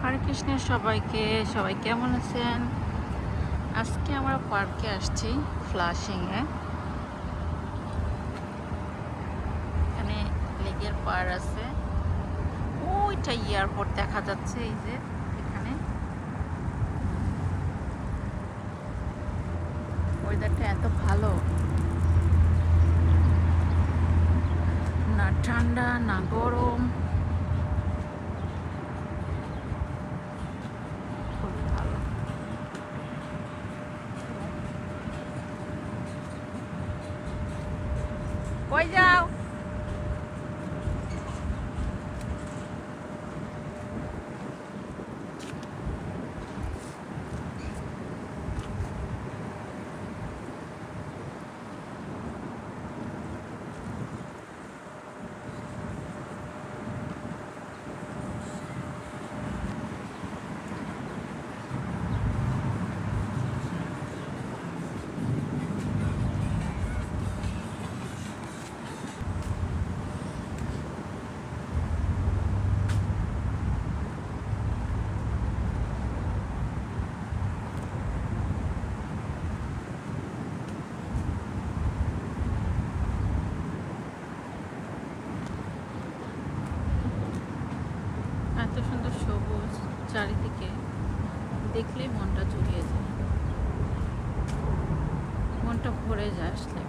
হরে কৃষ্ণের সবাইকে, সবাই কেমন আছেন? আজকে আমরা পার্কে আসছি, ফ্লাশিংয়ে। এখানে লেকের পাড় আছে, ওইটা এয়ারপোর্ট দেখা যাচ্ছে। এই যে এখানে ওয়েদারটা এত ভালো, না ঠান্ডা না গরম, খুব ভালো। কই যাও? এত সুন্দর সবুজ চারিদিকে, দেখলেই মনটা জুড়িয়ে যায়, মনটা ভরে যায় আসলে।